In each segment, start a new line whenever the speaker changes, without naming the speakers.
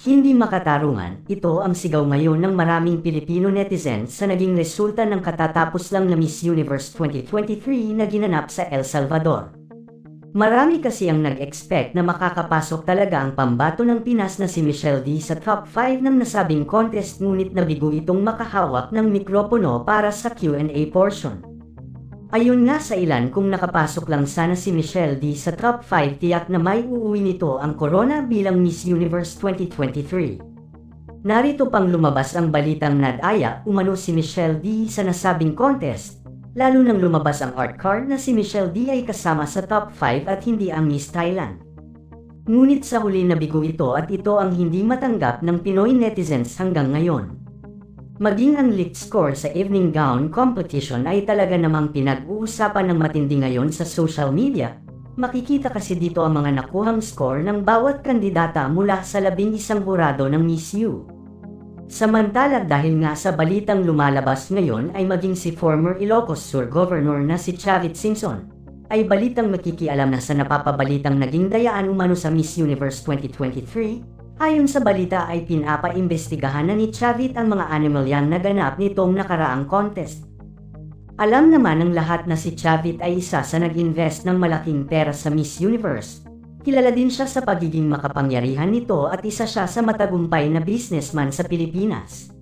Hindi makatarungan, ito ang sigaw ngayon ng maraming Pilipino netizens sa naging resulta ng katatapos lang na Miss Universe 2023 na ginanap sa El Salvador. Marami kasi ang nag-expect na makakapasok talaga ang pambato ng Pinas na si Michelle D sa top 5 ng nasabing contest, ngunit nabigo itong makahawak ng mikropono para sa Q&A portion. Ayon nga sa ilan, kung nakapasok lang sana si Michelle D sa top 5, tiyak na may uuwi nito ang corona bilang Miss Universe 2023. Narito pang lumabas ang balitang nadaya umano si Michelle D sa nasabing contest, lalo nang lumabas ang art card na si Michelle D ay kasama sa top 5 at hindi ang Miss Thailand. Ngunit sa huli nabigo ito at ito ang hindi matanggap ng Pinoy netizens hanggang ngayon. Maging ang leaked score sa evening gown competition ay talaga namang pinag-uusapan ng matindi ngayon sa social media. Makikita kasi dito ang mga nakuhang score ng bawat kandidata mula sa 11 hurado ng Miss U. Samantala, dahil nga sa balitang lumalabas ngayon ay maging si former Ilocos Sur Governor na si Chavit Singson, ay balitang makikialam na sa napapabalitang naging dayaan umano sa Miss Universe 2023. Ayon sa balita ay pinapaimbestigahan na ni Chavit ang mga animal yang naganap nitong nakaraang contest. Alam naman ng lahat na si Chavit ay isa sa nag-invest ng malaking pera sa Miss Universe. Kilala din siya sa pagiging makapangyarihan nito at isa siya sa matagumpay na businessman sa Pilipinas.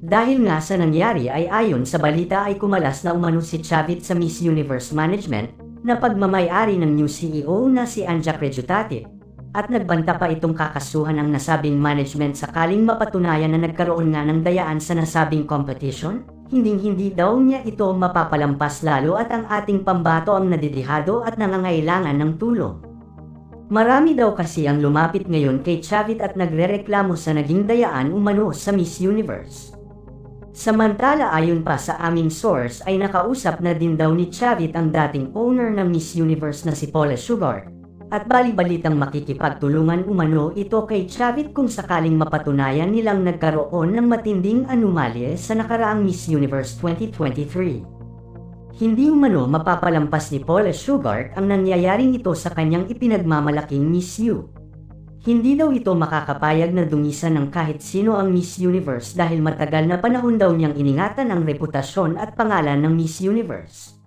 Dahil nga sa nangyari ay ayon sa balita ay kumalas na umano si Chavit sa Miss Universe Management na pagmamay-ari ng new CEO na si Anja Crejutate. At nagbanta pa itong kakasuhan ang nasabing management sakaling mapatunayan na nagkaroon nga ng dayaan sa nasabing competition. Hinding-hindi daw niya ito mapapalampas, lalo at ang ating pambato ang nadidihado at nangangailangan ng tulong. Marami daw kasi ang lumapit ngayon kay Chavit at nagrereklamo sa naging dayaan umano sa Miss Universe. Samantala, ayon pa sa aming source ay nakausap na din daw ni Chavit ang dating owner ng Miss Universe na si Paula Sugar. At bali-balitang makikipagtulungan umano ito kay Chavit kung sakaling mapatunayan nilang nagkaroon ng matinding anomalye sa nakaraang Miss Universe 2023. Hindi umano mapapalampas ni Paula Sugar ang nangyayaring ito sa kanyang ipinagmamalaking Miss U. Hindi daw ito makakapayag na dungisan ng kahit sino ang Miss Universe dahil matagal na panahon daw niyang iningatan ang reputasyon at pangalan ng Miss Universe.